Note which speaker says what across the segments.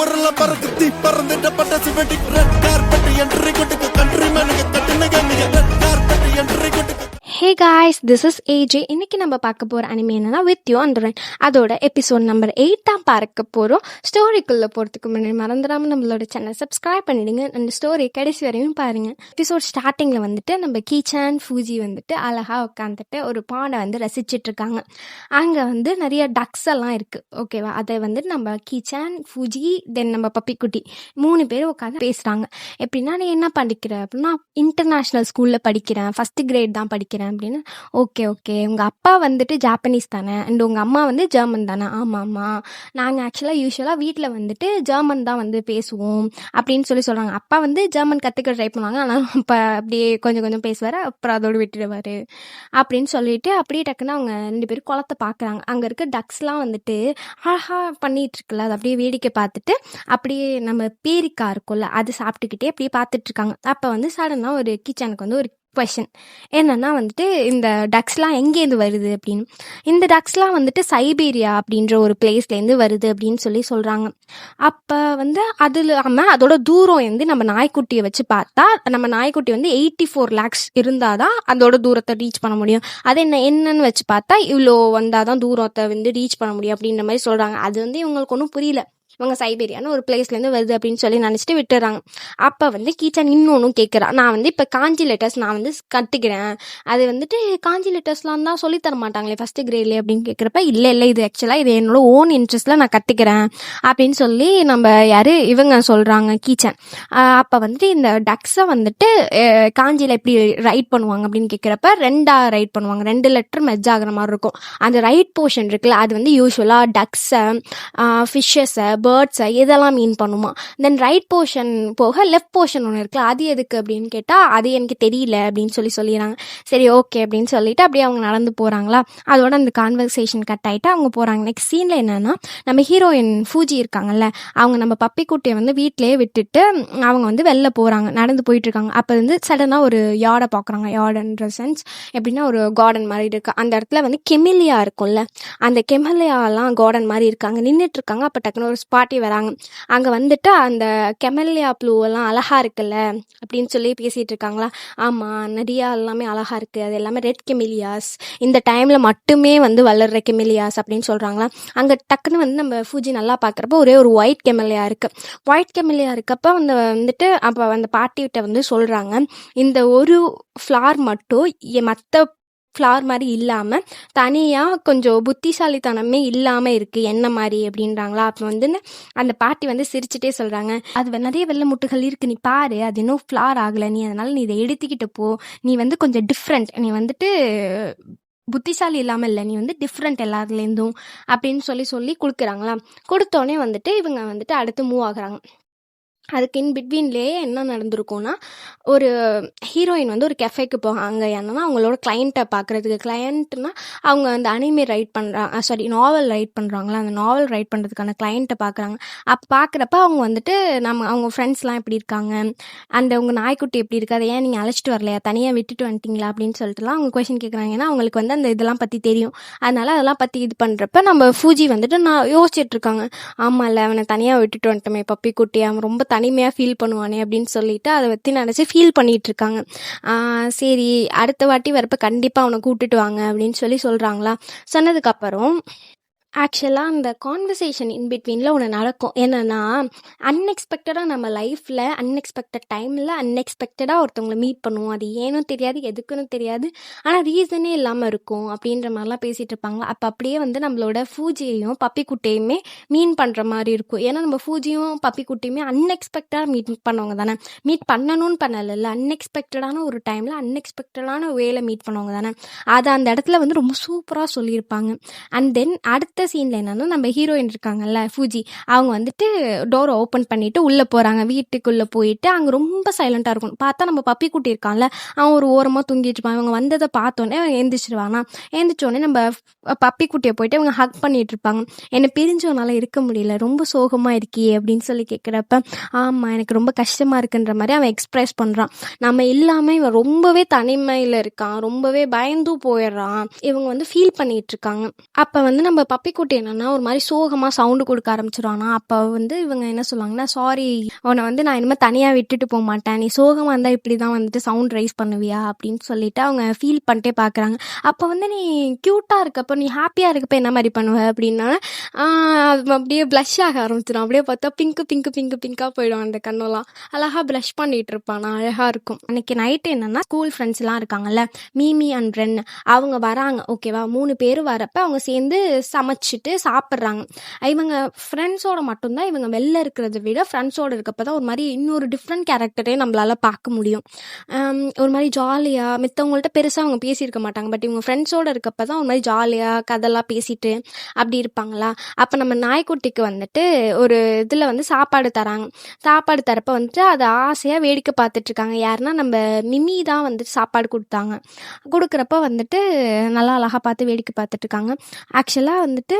Speaker 1: ஊர்ல பறக்குத்தி பறந்துட்டப்பட்ட சிவட்டி ரெட் கார்பெட் என்ட்ரி கொட்டுக்கு கண்ட்ரி மேனுக்கு கட்டுனுங்க ரெட் கார்பெட் என்ட்ரி கொட்டுக்கு.
Speaker 2: Hey guys, this is AJ. இன்னைக்கு நம்ம பார்க்க போகிற அனிமே என்னன்னா வித் யூ அண்ட் அதோட எபிசோட் நம்பர் 8 தான் பார்க்க போகிறோம். ஸ்டோரிக்குள்ளே போகிறதுக்கு முன்னாடி மறந்துடாமல் நம்மளோட சேனல் சப்ஸ்கிரைப் பண்ணிடுங்க. அந்த ஸ்டோரி கடைசி வரையும் பாருங்கள். எபிசோட் ஸ்டார்டிங்கில் வந்துட்டு நம்ம கீச்சான் ஃபூஜி வந்துட்டு அழகாக உட்காந்துட்டு ஒரு பானை வந்து ரசிச்சிட்ருக்காங்க. அங்கே வந்து நிறைய டக்ஸ் எல்லாம் இருக்குது, ஓகேவா? அதை வந்துட்டு நம்ம கீச்சான் ஃபூஜி தென் நம்ம பப்பிக்குட்டி 3 பேர் உட்காந்து பேசுகிறாங்க. எப்படின்னா, நீ என்ன படிக்கிற அப்படின்னா, இன்டர்நேஷ்னல் ஸ்கூலில் படிக்கிறேன், ஃபஸ்ட்டு கிரேட் தான் படிக்கிறேன் அப்படின்னு. ஓகே ஓகே, உங்கள் அப்பா வந்துட்டு ஜாப்பனீஸ் தானே அண்ட் உங்கள் அம்மா வந்து ஜெர்மன் தானே? ஆமாம்மா, நாங்கள் ஆக்சுவலாக யூஸ்வலாக வீட்டில் வந்துட்டு ஜெர்மன் தான் வந்து பேசுவோம் அப்படின்னு சொல்கிறாங்க. அப்பா வந்து ஜெர்மன் கற்றுக்க ட்ரை பண்ணுவாங்க, ஆனால் அப்போ அப்படியே கொஞ்சம் கொஞ்சம் பேசுவார், அப்புறம் அதோடு விட்டுடுவார் அப்படின்னு சொல்லிட்டு அப்படியே டக்குன்னு அவங்க 2 பேரும் குளத்தை பார்க்குறாங்க. அங்கே இருக்க டக்ஸ்லாம் வந்துட்டு அழகாக பண்ணிகிட்டு இருக்குல்ல, அது அப்படியே வேடிக்கை பார்த்துட்டு அப்படியே நம்ம பேரிக்காய் இருக்கும்ல அது சாப்பிட்டுக்கிட்டே அப்படியே பார்த்துட்ருக்காங்க. அப்போ வந்து சடனாக ஒரு கிச்சனுக்கு வந்து ஒரு கொஷின் என்னன்னா வந்துட்டு, இந்த டக்ஸ்லாம் எங்கேருந்து வருது அப்படின்னு. இந்த டக்ஸ்லாம் வந்துட்டு சைபீரியா அப்படின்ற ஒரு பிளேஸ்லேருந்து வருது அப்படின்னு சொல்கிறாங்க. அப்போ வந்து அது இல்லாமல் அதோட தூரம் வந்து நம்ம நாய்க்குட்டியை வச்சு பார்த்தா, நம்ம நாய்க்குட்டி வந்து 84 lakhs இருந்தால் தான் அதோட தூரத்தை ரீச் பண்ண முடியும். அது என்னன்னு வச்சு பார்த்தா இவ்வளோ வந்தால் தான் தூரத்தை வந்து ரீச் பண்ண முடியும் அப்படின்ற மாதிரி சொல்கிறாங்க. அது வந்து இவங்களுக்கு ஒன்றும் புரியல. இவங்க சைபேரியான்னு ஒரு பிளேஸ்லேருந்து வருது அப்படின்னு சொல்லி நினச்சிட்டு விட்டுறாங்க. அப்போ வந்து கீச்சன் இன்னொன்றும் கேட்குறான். நான் வந்து இப்போ காஞ்சி லெட்டர்ஸ் நான் வந்து கற்றுக்கிறேன், அது வந்துட்டு காஞ்சி லெட்டர்ஸ்லாம் தான் சொல்லித்தர மாட்டாங்களே ஃபஸ்ட்டு கிரேட்லேயே அப்படின்னு கேட்குறப்ப, இல்லை இது ஆக்சுவலாக இது என்னோட ஓன் இன்ட்ரெஸ்ட்டில் நான் கற்றுக்கிறேன் அப்படின்னு சொல்லி நம்ம இவங்க சொல்கிறாங்க கீச்சன். அப்போ வந்துட்டு இந்த டக்ஸை வந்துட்டு காஞ்சியில் எப்படி ரைட் பண்ணுவாங்க அப்படின்னு கேட்குறப்ப 2 ரைட் பண்ணுவாங்க, 2 லெட்டர் மெர்ஜ் ஆகிற மாதிரி இருக்கும். அந்த ரைட் போர்ஷன் இருக்குல்ல, அது வந்து யூஸ்வலாக டக்ஸை, ஃபிஷ்ஷஸை, பேர்ட்ஸை இதெல்லாம் மீன் பண்ணுமா. தென் ரைட் போர்ஷன் போக லெஃப்ட் போர்ஷன் ஒன்று இருக்குல்ல, அது எதுக்கு அப்படின்னு கேட்டால் அது எனக்கு தெரியல அப்படின்னு சொல்லிடுறாங்க. சரி ஓகே அப்படின்னு சொல்லிட்டு அப்படியே அவங்க நடந்து போகிறாங்களா. அதோட அந்த கான்வர்சேஷன் கட் ஆகிட்டு அவங்க போகிறாங்க. நெக்ஸ்ட் சீனில் என்னன்னா, நம்ம ஹீரோயின் ஃபூஜி இருக்காங்கல்ல, அவங்க நம்ம பப்பி குட்டியை வந்து வீட்டிலேயே விட்டுட்டு அவங்க வந்து வெளில போகிறாங்க, நடந்து போயிட்டுருக்காங்க. அப்போ வந்து சடனாக ஒரு யார்டை பார்க்குறாங்க. யார்டுன்ற சென்ஸ் எப்படின்னா ஒரு கார்டன் மாதிரி இருக்குது. அந்த இடத்துல வந்து கெமிலியா இருக்கும்ல, அந்த கெமிலியாலாம் கார்டன் மாதிரி இருக்காங்க, நின்றுட்டுருக்காங்க. அப்போ டக்குன்னு ஒரு பாட்டி வராங்க. அங்கே வந்துட்டு அந்த கெமலியா ப்ளூவெல்லாம் அழகா இருக்குல்ல அப்படின்னு சொல்லி பேசிகிட்டு இருக்காங்களா. ஆமாம், நிறையா எல்லாமே அழகா இருக்குது, அது எல்லாமே ரெட் கெமிலியாஸ், இந்த டைமில் மட்டுமே வந்து வளர்கிற கெமிலியாஸ் அப்படின்னு சொல்கிறாங்களா. அங்கே டக்குன்னு வந்து நம்ம ஃபூஜி நல்லா பார்க்குறப்ப ஒரே ஒரு ஒயிட் கெமிலியா இருக்குது. ஒயிட் கெமிலியா இருக்கப்போ வந்துட்டு அப்போ அந்த பாட்டிகிட்ட வந்து சொல்கிறாங்க, இந்த ஒரு ஃப்ளார் மட்டும் மற்ற ஃப்ளார் மாதிரி இல்லாமல் தனியாக கொஞ்சம் புத்திசாலித்தனமே இல்லாமல் இருக்குது என்ன மாதிரி அப்படின்றாங்களா. அப்போ வந்து அந்த பாட்டி வந்து சிரிச்சுட்டே சொல்கிறாங்க, அது நிறைய வெள்ளை முட்டுகள் இருக்குது, நீ பாரு, அது இன்னும் ஃப்ளார் ஆகலை, நீ அதனால் நீ இதை எடுத்துக்கிட்டு போ, நீ வந்து கொஞ்சம் டிஃப்ரெண்ட், நீ வந்துட்டு புத்திசாலி இல்லாமல் இல்லை, நீ வந்து டிஃப்ரெண்ட் எல்லாத்துலேருந்தும் அப்படின்னு சொல்லி கொடுக்குறாங்களா. கொடுத்தோடனே வந்துட்டு இவங்க வந்துட்டு அடுத்து மூவ் ஆகுறாங்க. அதுக்கு இன் பிட்வீன்லேயே என்ன நடந்திருக்கும்னா, ஒரு ஹீரோயின் வந்து ஒரு கெஃபேக்கு போகிறாங்க. என்னன்னா அவங்களோட கிளைண்ட்டை பார்க்குறதுக்கு. கிளையண்ட்னா அவங்க அந்த அனிமே ரைட் பண்ணுறாங்க, நாவல் ரைட் பண்ணுறாங்களா, அந்த நாவல் ரைட் பண்ணுறதுக்கான கிளைண்ட்டை பார்க்குறாங்க. அப்போ பார்க்குறப்ப அவங்க வந்துட்டு அவங்க ஃப்ரெண்ட்ஸ்லாம் எப்படி இருக்காங்க, அந்த உங்கள் நாய்க்குட்டி எப்படி இருக்குது, அதை ஏன் நீங்கள் அழைச்சிட்டு வரலையா, தனியாக விட்டுட்டு வந்துட்டிங்களா அப்படின்னு சொல்லிட்டுலாம் அவங்க கொஷின் கேட்குறாங்க. ஏன்னா அவங்களுக்கு வந்து அந்த இதெல்லாம் பற்றி தெரியும். அதனால் அதெல்லாம் பற்றி இது பண்ணுறப்ப நம்ம ஃபூஜி வந்துட்டு நான் யோசிச்சுட்ருக்காங்க, ஆமாம் இல்லை, அவனை தனியாக விட்டுட்டு வந்துட்டோமே பப்பி குட்டி, அவன் ரொம்ப தனிமையாக ஃபீல் பண்ணுவானே அப்படின்னு சொல்லிட்டு அதை பற்றி நினச்சி ஃபீல் பண்ணிகிட்ருக்காங்க. சரி அடுத்த வாட்டி வரப்போ கண்டிப்பாக அவனை கூப்பிட்டுட்டு வாங்க அப்படின்னு சொல்கிறாங்களா. சொன்னதுக்கப்புறம் ஆக்சுவலாக அந்த கான்வர்சேஷன் இன்பிட்வீனில் ஒன்று நடக்கும். என்னென்னா, அன்எக்ஸ்பெக்டடாக நம்ம லைஃப்பில் அன்எக்ஸ்பெக்டட் டைமில் அன்எக்ஸ்பெக்டடாக ஒருத்தவங்களை மீட் பண்ணுவோம். அது ஏனும் தெரியாது, எதுக்குன்னு தெரியாது, ஆனால் ரீசனே இல்லாமல் இருக்கும் அப்படின்ற மாதிரிலாம் பேசிகிட்டு இருப்பாங்க. அப்போ அப்படியே வந்து நம்மளோட ஃபூஜியையும் பப்பிக்குட்டையுமே மீன் பண்ணுற மாதிரி இருக்கும். ஏன்னா நம்ம ஃபூஜியும் பப்பிக்குட்டையுமே அன்எக்ஸ்பெக்டடாக மீட் பண்ணவங்க தானே, மீட் பண்ணணும்னு பண்ணலை, அன்எக்ஸ்பெக்டடான ஒரு டைமில் அன்எக்ஸ்பெக்டடான வேலை மீட் பண்ணவங்க தானே. அதை அந்த இடத்துல வந்து ரொம்ப சூப்பராக சொல்லியிருப்பாங்க. அண்ட் தென் அடுத்த சீனில் என்னன்னா, நம்ம ஹீரோயின் இருக்காங்கல்ல ஃபூஜி, அவங்க வந்துட்டு டோரை ஓப்பன் பண்ணிவிட்டு உள்ளே போகிறாங்க. வீட்டுக்குள்ளே போயிட்டு அங்கே ரொம்ப சைலண்ட்டாக இருக்கும். பார்த்தா நம்ம பப்பி குட்டி இருக்கான்ல, அவன் ஒரு ஓரமாக தூங்கிட்டு இருப்பான். இவங்க வந்ததை பார்த்தோன்னே அவன் எழுந்திரிச்சிருவானா. எழுந்திரிச்சோடனே நம்ம பப்பி குட்டியை போயிட்டு இவங்க ஹக் பண்ணிகிட்டு இருப்பாங்க. என்னை பிரிஞ்சவனால இருக்க முடியல, ரொம்ப சோகமாக இருக்கியே அப்படின்னு கேட்குறப்ப, ஆமாம் எனக்கு ரொம்ப கஷ்டமாக இருக்குன்ற மாதிரி அவன் எக்ஸ்ப்ரெஸ் பண்ணுறான். நம்ம இல்லாமல் இவன் ரொம்பவே தனிமையில் இருக்கான், ரொம்பவே பயந்தும் போயிடுறான், இவங்க வந்து ஃபீல் பண்ணிகிட்டு இருக்காங்க. அப்போ வந்து நம்ம பப்பி பப்பி குட்டி என்னன்னா ஒரு மாதிரி சோகமாக சவுண்டு கொடுக்க ஆரம்பிச்சிருவானா. அப்போ வந்து இவங்க என்ன சொல்லுவாங்கன்னா, சாரி உன்னை வந்து நான் இனிமேல் தனியாக விட்டுட்டு போக மாட்டேன், நீ சோகமாக இருந்தால் இப்படி தான் வந்துட்டு சவுண்ட் ரைஸ் பண்ணுவியா அப்படின்னு சொல்லிட்டு அவங்க ஃபீல் பண்ணிட்டே பார்க்குறாங்க. அப்போ வந்து நீ க்யூட்டாக இருக்கப்போ, நீ ஹாப்பியாக இருக்கப்போ என்ன மாதிரி பண்ணுவ அப்படின்னா அது அப்படியே ப்ளஷ் ஆக ஆரம்பிச்சிடும். அப்படியே பார்த்தா பிங்காக போயிடும் அந்த கண்ணெல்லாம். அழகாக ப்ளஷ் பண்ணிட்டு இருப்பான், அழகாக இருக்கும். அன்னைக்கு நைட்டு என்னன்னா ஸ்கூல் ஃப்ரெண்ட்ஸ்லாம் இருக்காங்கல்ல, மீமி அண்ட் ரென், அவங்க வராங்க. ஓகேவா, 3 பேர் வரப்ப அவங்க சேர்ந்து சமைச்சிட்டு சாப்பிட்றாங்க. இவங்க ஃப்ரெண்ட்ஸோட மட்டும்தான் இவங்க வெளில இருக்கிறத விட ஃப்ரெண்ட்ஸோட இருக்கப்போ தான் ஒரு மாதிரி இன்னொரு டிஃப்ரெண்ட் கேரக்டரே நம்மளால பார்க்க முடியும். ஒரு மாதிரி ஜாலியாக மித்தவங்கள்ட்ட பெருசாக அவங்க பேசியிருக்க மாட்டாங்க. பட் இவங்க ஃப்ரெண்ட்ஸோட இருக்கப்போ தான் ஒரு மாதிரி ஜாலியாக கதெல்லாம் பேசிட்டு அப்படி இருப்பாங்களா. அப்போ நம்ம நாய்க்குட்டிக்கு வந்துட்டு ஒரு இதில் வந்து சாப்பாடு தராங்க. சாப்பாடு தரப்போ வந்துட்டு அதை ஆசையாக வேடிக்கை பார்த்துட்ருக்காங்க. யாருன்னா நம்ம மிமி தான் வந்துட்டு சாப்பாடு கொடுத்தாங்க. கொடுக்குறப்ப வந்துட்டு நல்லா அழகாக பார்த்து வேடிக்கை பார்த்துட்ருக்காங்க. ஆக்சுவலாக வந்துட்டு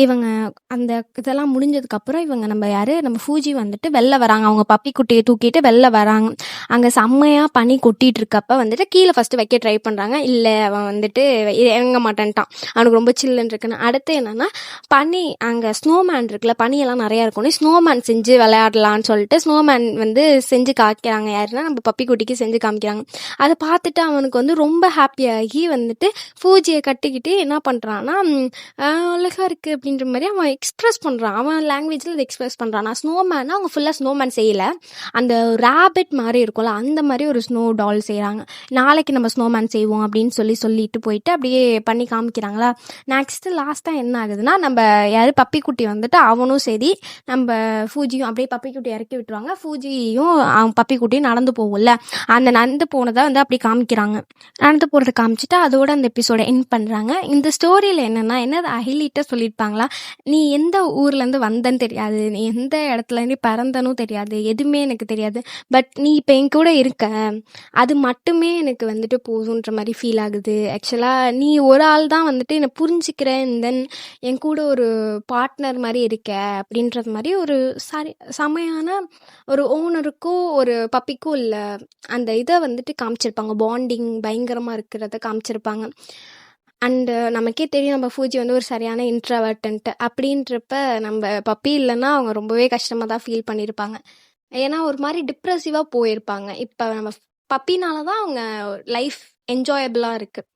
Speaker 2: இவங்க அந்த இதெல்லாம் முடிஞ்சதுக்கப்புறம் இவங்க நம்ம ஃபூஜி வந்துட்டு வெளில வராங்க. அவங்க பப்பி குட்டியை தூக்கிட்டு வெளில வராங்க. அங்கே செம்மையாக பனி கொட்டிகிட்டு இருக்கப்ப வந்துட்டு கீழே ஃபஸ்ட்டு வைக்க ட்ரை பண்ணுறாங்க. இல்லை, அவன் வந்துட்டு இறங்க மாட்டேன்ட்டான், அவனுக்கு ரொம்ப சில்லுன்னு இருக்குன்னு. அடுத்து என்னென்னா பனி, அங்கே ஸ்னோமேன் இருக்குல்ல, பனியெல்லாம் நிறையா இருக்கும்னு ஸ்னோமேன் செஞ்சு விளையாடலான்னு சொல்லிட்டு ஸ்னோமேன் வந்து செஞ்சு காமிக்கிறாங்க. யாருன்னா நம்ம பப்பி குட்டிக்கு செஞ்சு காமிக்கிறாங்க. அதை பார்த்துட்டு அவனுக்கு வந்து ரொம்ப ஹாப்பியாகி வந்துட்டு ஃபூஜியை கட்டிக்கிட்டு என்ன பண்ணுறான்னா, அழகாக இருக்குது அப்படின்ற மாதிரி அவன் எக்ஸ்ப்ரெஸ் பண்ணுறான். அவன் லாங்குவேஜில் அதை எக்ஸ்ப்ரெஸ் பண்ணுறான். நான் ஸ்னோமேனை அவங்க ஃபுல்லாக ஸ்னோமேன் செய்யலை, அந்த ரேபிட் மாதிரி இருக்கும்ல அந்த மாதிரி ஒரு ஸ்னோ டால் செய்கிறாங்க. நாளைக்கு நம்ம ஸ்னோமேன் செய்வோம் அப்படின்னு சொல்லிட்டு போயிட்டு அப்படியே பண்ணி காமிக்கிறாங்களா. நெக்ஸ்ட்டு லாஸ்ட்டாக என்ன ஆகுதுன்னா, நம்ம யார் பப்பி குட்டி வந்துட்டு அவனும் சரி நம்ம ஃபூஜியும் அப்படியே பப்பி குட்டி இறக்கி விட்டுருவாங்க. ஃபூஜியும் அவன் பப்பி குட்டியும் நடந்து போகும்ல, அந்த நடந்து போனதை வந்து அப்படி காமிக்கிறாங்க. நடந்து போகிறத காமிச்சிட்டு அதோட அந்த எபிசோட எண்ட் பண்ணுறாங்க. இந்த ஸ்டோரியில் என்னென்னா ஹைலைட்டாக சொல்லியிருப்பாங்களா, நீ எந்த ஊர்லேருந்து வந்தன்னு தெரியாது, நீ எந்த இடத்துலேருந்து பிறந்தனும் தெரியாது, எதுவுமே எனக்கு தெரியாது, பட் நீ இப்போ என் கூட இருக்க, அது மட்டுமே எனக்கு வந்துட்டு போதுன்ற மாதிரி ஃபீல் ஆகுது. ஆக்சுவலாக நீ ஒரு ஆள் தான் வந்துட்டு என்னை புரிஞ்சுக்கிறேன், தென் என் கூட ஒரு பார்ட்னர் மாதிரி இருக்க அப்படின்றது மாதிரி ஒரு செமையான ஒரு ஓனருக்கும் ஒரு பப்பிக்கும் இல்லை அந்த இதை வந்துட்டு காமிச்சிருப்பாங்க. பாண்டிங் பயங்கரமாக இருக்கிறத காமிச்சிருப்பாங்க. அண்டு நமக்கே தெரியும் நம்ம ஃபூஜி வந்து ஒரு சரியான இன்ட்ரவர்ட்டன்ட்டு. அப்படின்றப்ப நம்ம பப்பி இல்லைன்னா அவங்க ரொம்பவே கஷ்டமாக தான் ஃபீல் பண்ணியிருப்பாங்க. ஏன்னா ஒரு மாதிரி டிப்ரெசிவாக போயிருப்பாங்க. இப்போ நம்ம பப்பினால தான் அவங்க லைஃப் என்ஜாயபிளாக இருக்குது.